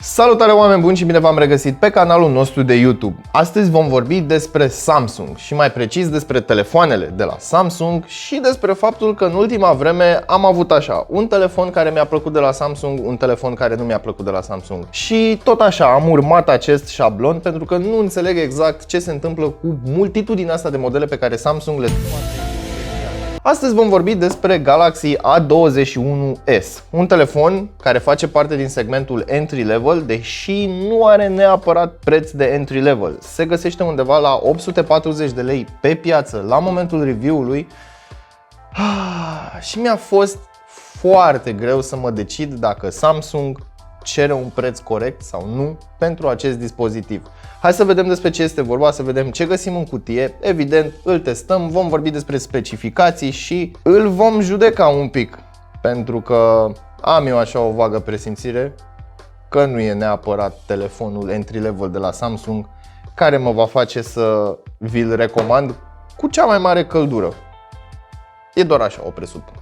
Salutare oameni buni și bine v-am regăsit pe canalul nostru de YouTube. Astăzi vom vorbi despre Samsung și mai precis despre telefoanele de la Samsung și despre faptul că în ultima vreme am avut așa un telefon care mi-a plăcut de la Samsung, un telefon care nu mi-a plăcut de la Samsung. Și tot așa am urmat acest șablon pentru că nu înțeleg exact ce se întâmplă cu multitudinea asta de modele pe care Samsung le Astăzi vom vorbi despre Galaxy A21s, un telefon care face parte din segmentul entry level, deși nu are neapărat preț de entry level. Se găsește undeva la 840 de lei pe piață la momentul review-ului și mi-a fost foarte greu să mă decid dacă Samsung cere un preț corect sau nu pentru acest dispozitiv. Hai să vedem despre ce este vorba, să vedem ce găsim în cutie. Evident, îl testăm, vom vorbi despre specificații și îl vom judeca un pic. Pentru că am eu așa o vagă presimțire că nu e neapărat telefonul entry level de la Samsung care mă va face să vi-l recomand cu cea mai mare căldură. E doar așa o presupunere.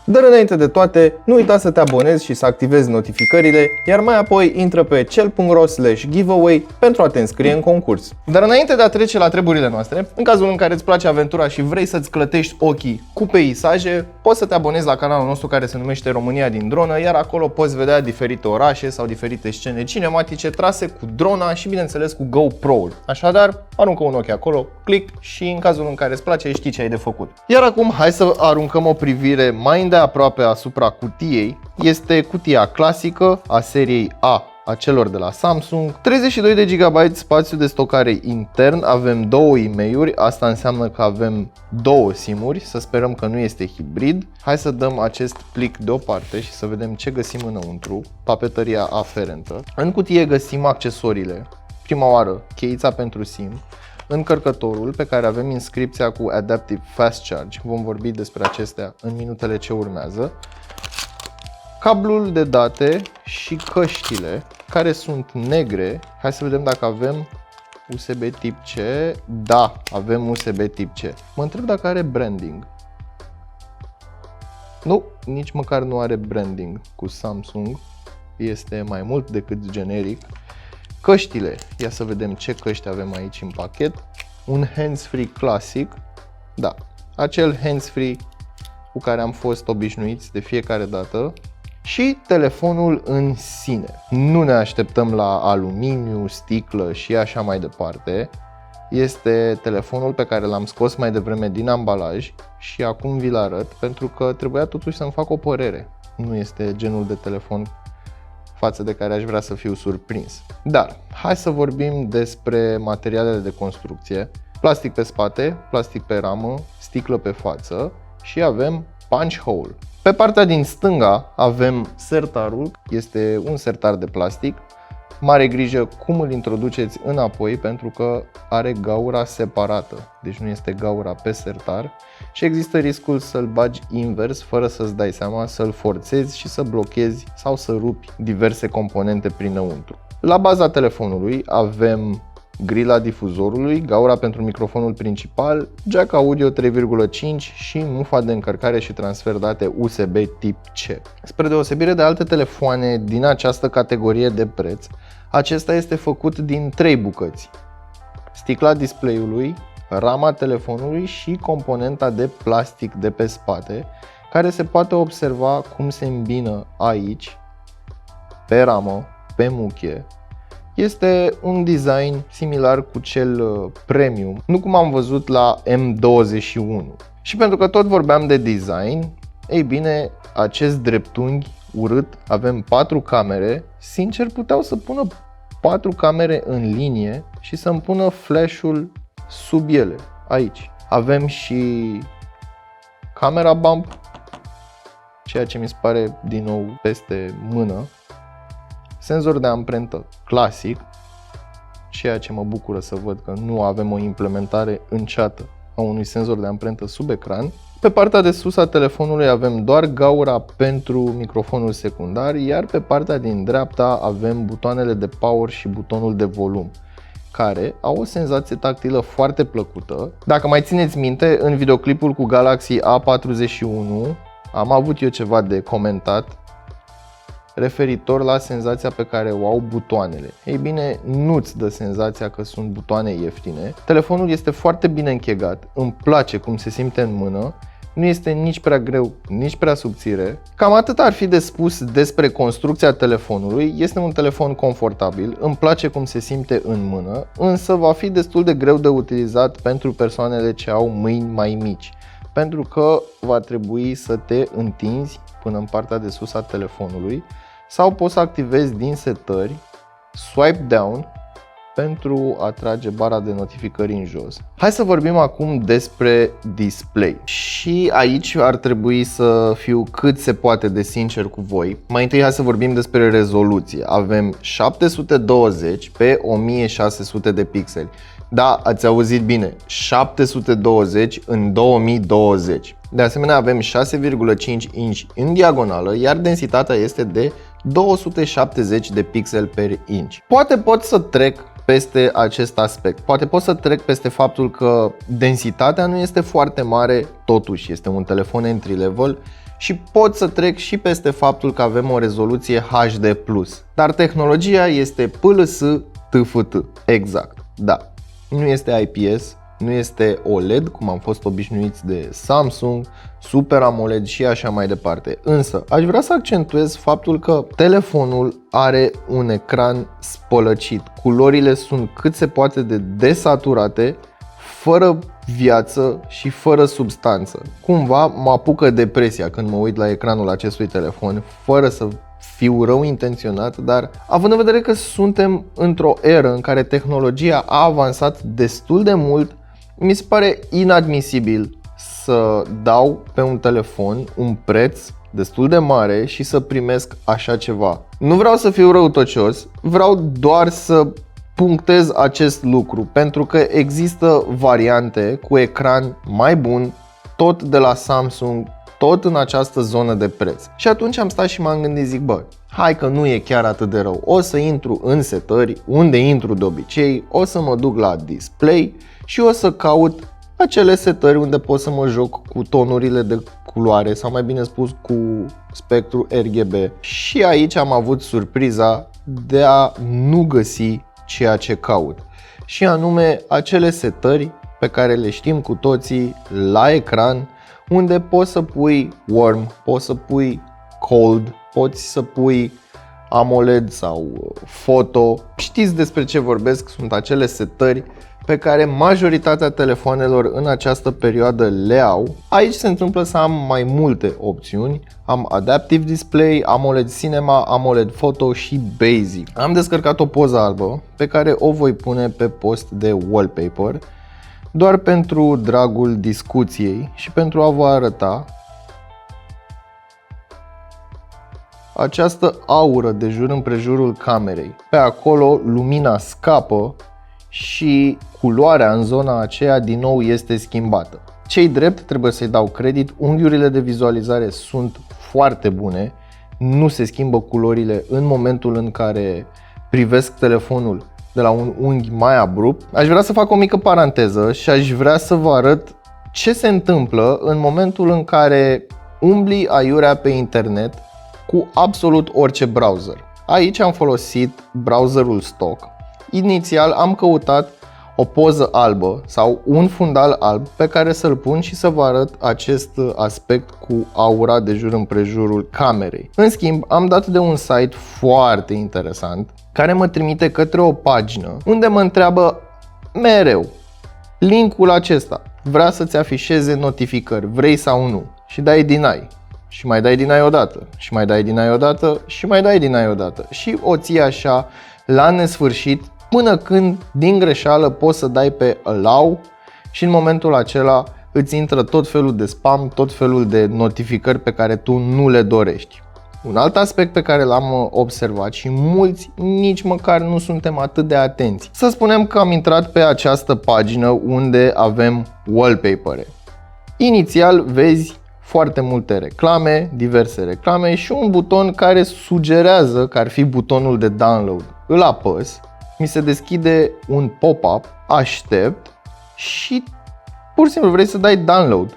Dar înainte de toate, nu uita să te abonezi și să activezi notificările, iar mai apoi intră pe cel.ro/giveaway pentru a te înscrie în concurs. Dar înainte de a trece la treburile noastre, în cazul în care îți place aventura și vrei să-ți clătești ochii cu peisaje, poți să te abonezi la canalul nostru care se numește România din dronă, iar acolo poți vedea diferite orașe sau diferite scene cinematice trase cu drona și bineînțeles cu GoPro-ul. Așadar, aruncă un ochi acolo, click și în cazul în care îți place știi ce ai de făcut. Iar acum hai să aruncăm o privire mai îndeaproape asupra cutiei. Este cutia clasică a seriei A celor de la Samsung. 32 de GB spațiu de stocare intern, avem două e-mail-uri, asta înseamnă că avem două SIM-uri, să sperăm că nu este hibrid. Hai să dăm acest plic deoparte și să vedem ce găsim înăuntru, papetăria aferentă. În cutie găsim accesoriile, prima oară cheița pentru SIM, încărcătorul pe care avem inscripția cu Adaptive Fast Charge, vom vorbi despre acestea în minutele ce urmează, cablul de date și căștile care sunt negre. Hai să vedem dacă avem USB tip C. Da, avem USB tip C. Mă întreb dacă are branding. Nu, nici măcar nu are branding cu Samsung, este mai mult decât generic. Căștile, ia să vedem ce căști avem aici în pachet. Un hands-free clasic, da, acel hands-free cu care am fost obișnuiți de fiecare dată. Și telefonul în sine. Nu ne așteptăm la aluminiu, sticlă și așa mai departe. Este telefonul pe care l-am scos mai devreme din ambalaj și acum vi-l arăt pentru că trebuia totuși să-mi fac o părere. Nu este genul de telefon față de care aș vrea să fiu surprins. Dar hai să vorbim despre materialele de construcție. Plastic pe spate, plastic pe ramă, sticlă pe față și avem punch hole. Pe partea din stânga avem sertarul, este un sertar de plastic. Mare grijă cum îl introduceți înapoi pentru că are gaura separată, deci nu este gaura pe sertar și există riscul să-l bagi invers fără să-ți dai seama, să-l forțezi și să blochezi sau să rupi diverse componente prinăuntru. La baza telefonului avem grila difuzorului, gaura pentru microfonul principal, jack audio 3.5 și mufa de încărcare și transfer date USB tip C. Spre deosebire de alte telefoane din această categorie de preț, acesta este făcut din 3 bucăți: sticla display-ului, rama telefonului și componenta de plastic de pe spate, care se poate observa cum se îmbină aici, pe ramă, pe muchie. Este un design similar cu cel premium, nu cum am văzut la M21. Și pentru că tot vorbeam de design, ei bine, acest dreptunghi urât, avem 4 camere, sincer puteau să pună 4 camere în linie și să-mi pună flash-ul sub ele, aici. Avem și camera bump, ceea ce mi se pare din nou peste mână. Senzor de amprentă clasic, ceea ce mă bucură să văd că nu avem o implementare înceată a unui senzor de amprentă sub ecran. Pe partea de sus a telefonului avem doar gaura pentru microfonul secundar, iar pe partea din dreapta avem butoanele de power și butonul de volum, care au o senzație tactilă foarte plăcută. Dacă mai țineți minte, în videoclipul cu Galaxy A41 am avut eu ceva de comentat referitor la senzația pe care o au butoanele. Ei bine, nu-ți dă senzația că sunt butoane ieftine. Telefonul este foarte bine închegat, îmi place cum se simte în mână, nu este nici prea greu, nici prea subțire. Cam atât ar fi de spus despre construcția telefonului. Este un telefon confortabil, îmi place cum se simte în mână, însă va fi destul de greu de utilizat pentru persoanele ce au mâini mai mici, pentru că va trebui să te întinzi până în partea de sus a telefonului sau poți să activezi din setări swipe down pentru a trage bara de notificări în jos. Hai să vorbim acum despre display. Și aici ar trebui să fiu cât se poate de sincer cu voi. Mai întâi hai să vorbim despre rezoluție. Avem 720 pe 1600 de pixeli. Da, ați auzit bine, 720 în 2020. De asemenea avem 6,5 inch în diagonală, iar densitatea este de 270 de pixel per inch. Poate pot să trec peste acest aspect. Poate pot să trec peste faptul că densitatea nu este foarte mare, totuși este un telefon entry level, și pot să trec și peste faptul că avem o rezoluție HD+. Dar tehnologia este PLS TFT. Exact, da. Nu este IPS, nu este OLED, cum am fost obișnuiți de Samsung, Super AMOLED și așa mai departe. Însă, aș vrea să accentuez faptul că telefonul are un ecran spălăcit. Culorile sunt cât se poate de desaturate, fără viață și fără substanță. Cumva mă apucă depresia când mă uit la ecranul acestui telefon, fără să fiu rău intenționat, dar având în vedere că suntem într-o eră în care tehnologia a avansat destul de mult, mi se pare inadmisibil să dau pe un telefon un preț destul de mare și să primesc așa ceva. Nu vreau să fiu răutăcios, vreau doar să punctez acest lucru, pentru că există variante cu ecran mai bun, tot de la Samsung, tot în această zonă de preț. Și atunci am stat și m-am gândit, zic, bă, hai că nu e chiar atât de rău. O să intru în setări, unde intru de obicei, o să mă duc la display și o să caut acele setări unde pot să mă joc cu tonurile de culoare, sau mai bine spus cu spectru RGB. Și aici am avut surpriza de a nu găsi ceea ce caut, și anume acele setări pe care le știm cu toții la ecran, unde poți să pui warm, poți să pui cold, poți să pui AMOLED sau photo. Știți despre ce vorbesc, sunt acele setări pe care majoritatea telefoanelor în această perioadă le au. Aici se întâmplă să am mai multe opțiuni. Am Adaptive Display, AMOLED Cinema, AMOLED Photo și Basic. Am descărcat o poză albă pe care o voi pune pe post de wallpaper, doar pentru dragul discuției și pentru a vă arăta această aură de jur împrejurul camerei. Pe acolo lumina scapă și culoarea în zona aceea din nou este schimbată. Ce-i drept, trebuie să-i dau credit, unghiurile de vizualizare sunt foarte bune, nu se schimbă culorile în momentul în care privesc telefonul de la un unghi mai abrupt. Aș vrea să fac o mică paranteză și aș vrea să vă arăt ce se întâmplă în momentul în care umbli aiurea pe internet cu absolut orice browser. Aici am folosit browserul stock. Inițial am căutat o poză albă sau un fundal alb pe care să-l pun și să vă arăt acest aspect cu aura de jur împrejurul camerei. În schimb, am dat de un site foarte interesant care mă trimite către o pagină unde mă întreabă mereu: linkul acesta vrea să-ți afișeze notificări, vrei sau nu? Și dai deny. Și mai dai deny odată, și mai dai deny odată, și mai dai deny odată. Și o ții așa la nesfârșit, până când din greșeală poți să dai pe allow și în momentul acela îți intră tot felul de spam, tot felul de notificări pe care tu nu le dorești. Un alt aspect pe care l-am observat și mulți nici măcar nu suntem atât de atenți. Să spunem că am intrat pe această pagină unde avem wallpaper-e. Inițial vezi foarte multe reclame, diverse reclame și un buton care sugerează că ar fi butonul de download. Îl apăs, mi se deschide un pop-up, aștept și pur și simplu vrei să dai download.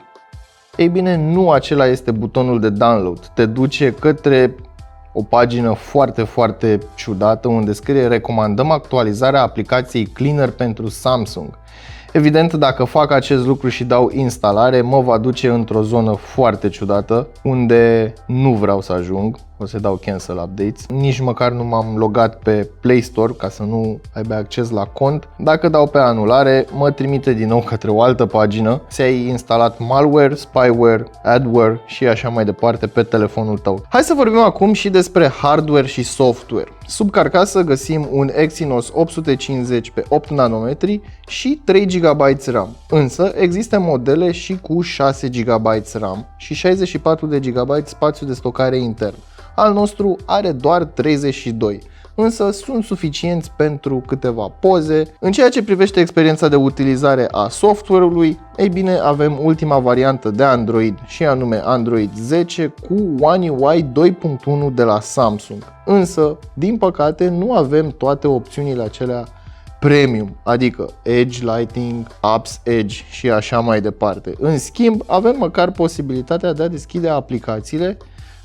Ei bine, nu acela este butonul de download, te duce către o pagină foarte ciudată unde scrie: recomandăm actualizarea aplicației Cleaner pentru Samsung. Evident, dacă fac acest lucru și dau instalare, mă va duce într-o zonă foarte ciudată unde nu vreau să ajung. O să dau cancel updates. Nici măcar nu m-am logat pe Play Store ca să nu aibă acces la cont. Dacă dau pe anulare, mă trimite din nou către o altă pagină. Ți-ai instalat malware, spyware, adware și așa mai departe pe telefonul tău. Hai să vorbim acum și despre hardware și software. Sub carcasă găsim un Exynos 850 pe 8 nanometri și 3 GB RAM. Însă există modele și cu 6 GB RAM și 64 de GB spațiu de stocare intern. Al nostru are doar 32, însă sunt suficienți pentru câteva poze. În ceea ce privește experiența de utilizare a software-ului, ei bine, avem ultima variantă de Android și anume Android 10 cu One UI 2.1 de la Samsung. Însă, din păcate, nu avem toate opțiunile acelea premium, adică Edge Lighting, Apps Edge și așa mai departe. În schimb, avem măcar posibilitatea de a deschide aplicațiile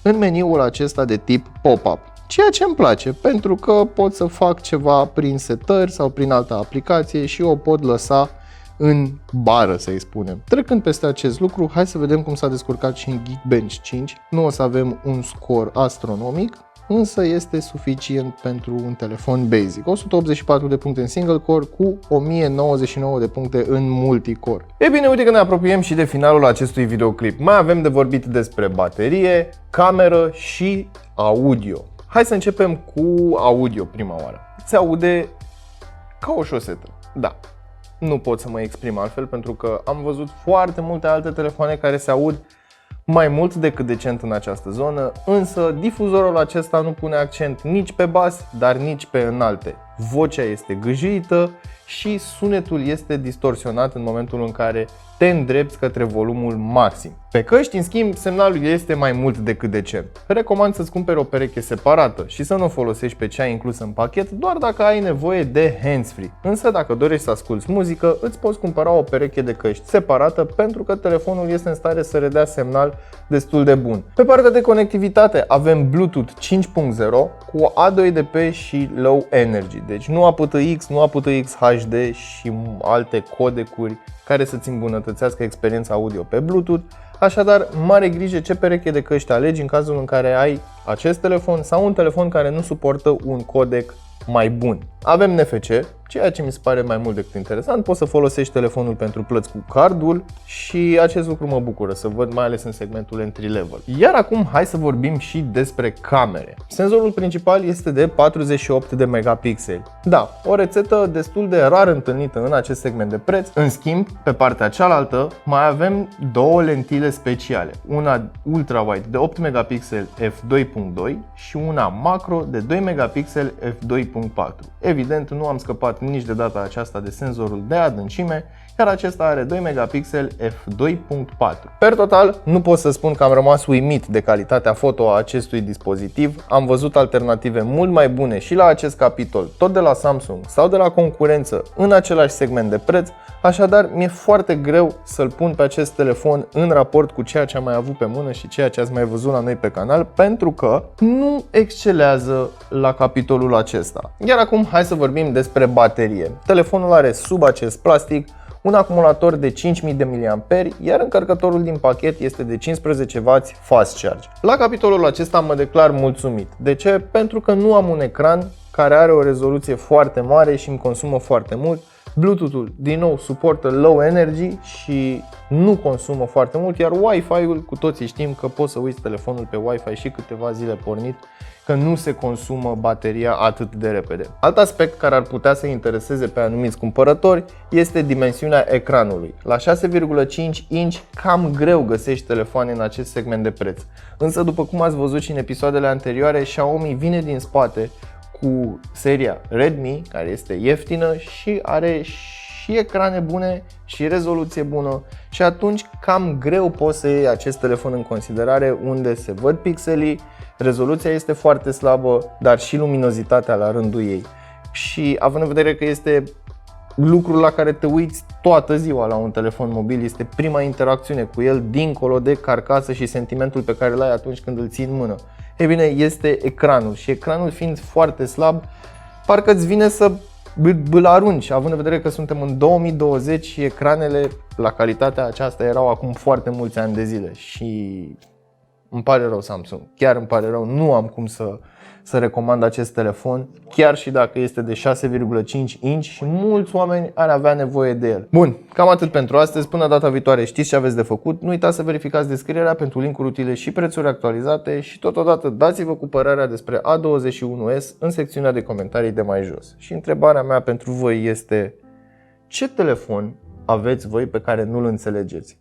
în meniul acesta de tip pop-up. Ceea ce îmi place, pentru că pot să fac ceva prin setări sau prin altă aplicație și o pot lăsa în bară, să-i spunem. Trecând peste acest lucru, hai să vedem cum s-a descurcat și în Geekbench 5. Nu o să avem un scor astronomic, însă este suficient pentru un telefon basic. 184 de puncte în single core cu 1099 de puncte în multicore. E bine, uite că ne apropiem și de finalul acestui videoclip. Mai avem de vorbit despre baterie, cameră și audio. Hai să începem cu audio prima oară. Se aude ca o șosetă. Da, nu pot să mă exprim altfel pentru că am văzut foarte multe alte telefoane care se aud mai mult decât decent în această zonă, însă difuzorul acesta nu pune accent nici pe bas, dar nici pe înalte. Vocea este gâjâită și sunetul este distorsionat în momentul în care te îndrepți către volumul maxim. Pe căști, în schimb, semnalul este mai mult decât decent. Recomand să-ți cumperi o pereche separată și să nu o folosești pe cea inclusă în pachet doar dacă ai nevoie de hands-free. Însă dacă dorești să asculți muzică, îți poți cumpăra o pereche de căști separată pentru că telefonul este în stare să redea semnal destul de bun. Pe partea de conectivitate avem Bluetooth 5.0 cu A2DP și Low Energy. Deci nu aptX, nu aptX HD și alte codecuri care să-ți îmbunătățească experiența audio pe Bluetooth. Așadar, mare grijă ce pereche de căști alegi în cazul în care ai acest telefon sau un telefon care nu suportă un codec mai bun. Avem NFC, ceea ce mi se pare mai mult decât interesant. Poți să folosești telefonul pentru plăți cu cardul și acest lucru mă bucură să văd, mai ales în segmentul entry level. Iar acum hai să vorbim și despre camere. Senzorul principal este de 48 de megapixeli. Da, o rețetă destul de rar întâlnită în acest segment de preț. În schimb, pe partea cealaltă mai avem două lentile speciale. Una ultra-wide de 8 megapixeli f2.2 și una macro de 2 megapixeli f2.4. Evident, nu am scăpat nici de data aceasta de senzorul de adâncime, iar acesta are 2 megapixeli f2.4. Per total, nu pot să spun că am rămas uimit de calitatea foto a acestui dispozitiv. Am văzut alternative mult mai bune și la acest capitol, tot de la Samsung sau de la concurență în același segment de preț, așadar mi-e foarte greu să-l pun pe acest telefon în raport cu ceea ce am mai avut pe mână și ceea ce ați mai văzut la noi pe canal, pentru că nu excelează la capitolul acesta. Iar acum hai să vorbim despre baterie. Telefonul are sub acest plastic un acumulator de 5000 de mAh, iar încărcătorul din pachet este de 15W fast charge. La capitolul acesta mă declar mulțumit. De ce? Pentru că nu am un ecran care are o rezoluție foarte mare și îmi consumă foarte mult. Bluetooth-ul din nou suportă low energy și nu consumă foarte mult, iar Wi-Fi-ul, cu toții știm că poți să uiți telefonul pe Wi-Fi și câteva zile pornit, că nu se consumă bateria atât de repede. Alt aspect care ar putea să intereseze pe anumiți cumpărători este dimensiunea ecranului. La 6,5 inch cam greu găsești telefoane în acest segment de preț. Însă, după cum ați văzut și în episoadele anterioare, Xiaomi vine din spate cu seria Redmi, care este ieftină și are și ecrane bune și rezoluție bună, și atunci cam greu poți să iei acest telefon în considerare, unde se văd pixelii, rezoluția este foarte slabă, dar și luminozitatea la rândul ei. Și având în vedere că este lucrul la care te uiți toată ziua la un telefon mobil, este prima interacțiune cu el dincolo de carcasă și sentimentul pe care îl ai atunci când îl ții în mână. E bine, este ecranul și ecranul fiind foarte slab, parcă îți vine să îl arunci, având în vedere că suntem în 2020 și ecranele la calitatea aceasta erau acum foarte mulți ani de zile și îmi pare rău Samsung, chiar îmi pare rău, nu am cum să recomand acest telefon, chiar și dacă este de 6,5 inch și mulți oameni ar avea nevoie de el. Bun, cam atât pentru astăzi, până data viitoare știți ce aveți de făcut, nu uitați să verificați descrierea pentru linkuri utile și prețuri actualizate și totodată dați-vă cu părerea despre A21s în secțiunea de comentarii de mai jos. Și întrebarea mea pentru voi este: ce telefon aveți voi pe care nu-l înțelegeți?